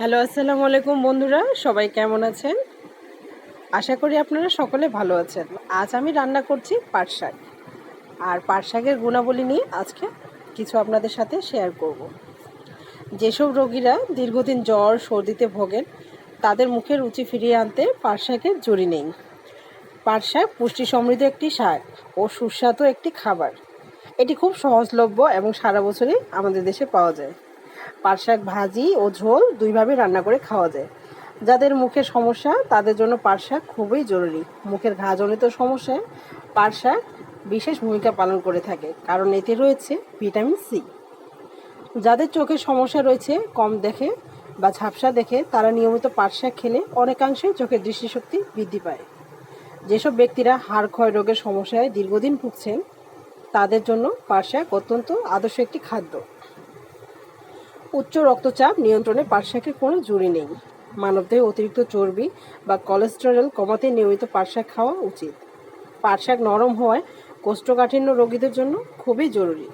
Hello, আসসালামু আলাইকুম বন্ধুরা, সবাই কেমন আছেন? আশা করি আপনারা সকলে ভালো আছেন। আজ আমি রান্না করছি পাট শাক। আর পাট শাকের গুণাবলী নিয়ে আজকে কিছু আপনাদের সাথে শেয়ার করব। যেসব রোগীরা দীর্ঘদিন জ্বর সর্দিতে ভোগেন তাদের মুখে রুচি ফিরিয়ে আনতে পাট শাকের জুড়ি নেই। পাট শাক পুষ্টি সমৃদ্ধ একটি শাক ও সুস্বাদু একটি খাবার। এটি খুব সহজলভ্য এবং সারা বছরই আমাদের দেশে পাওয়া যায়। পাট শাক ভাজি ও ঝোল দুইভাবে রান্না করে খাওয়া যায়। যাদের মুখের সমস্যা তাদের জন্য পাট শাক খুবই জরুরি। মুখের ঘাজনিত সমস্যায় পাট শাক বিশেষ ভূমিকা পালন করে থাকে, কারণ এতে রয়েছে ভিটামিন সি। যাদের চোখের সমস্যা রয়েছে, কম দেখে বা ঝাপসা দেখে, তারা নিয়মিত পাট শাক খেলে অনেকাংশে চোখের দৃষ্টিশক্তি বৃদ্ধি পায়। যেসব ব্যক্তিরা হাড় ক্ষয় রোগের সমস্যায় দীর্ঘদিন ভুগছেন তাদের জন্য পাট শাক অত্যন্ত আদর্শ একটি খাদ্য। উচ্চ রক্তচাপ নিয়ন্ত্রণে পাট শাকের কোনো জুড়ি নেই। মানবদেহে অতিরিক্ত চর্বি বা কোলেস্টেরল কমাতে নিয়মিত পাট শাক খাওয়া উচিত। পাট শাক নরম হওয়ায় কোষ্ঠকাঠিন্য রোগীদের জন্য খুবই জরুরি।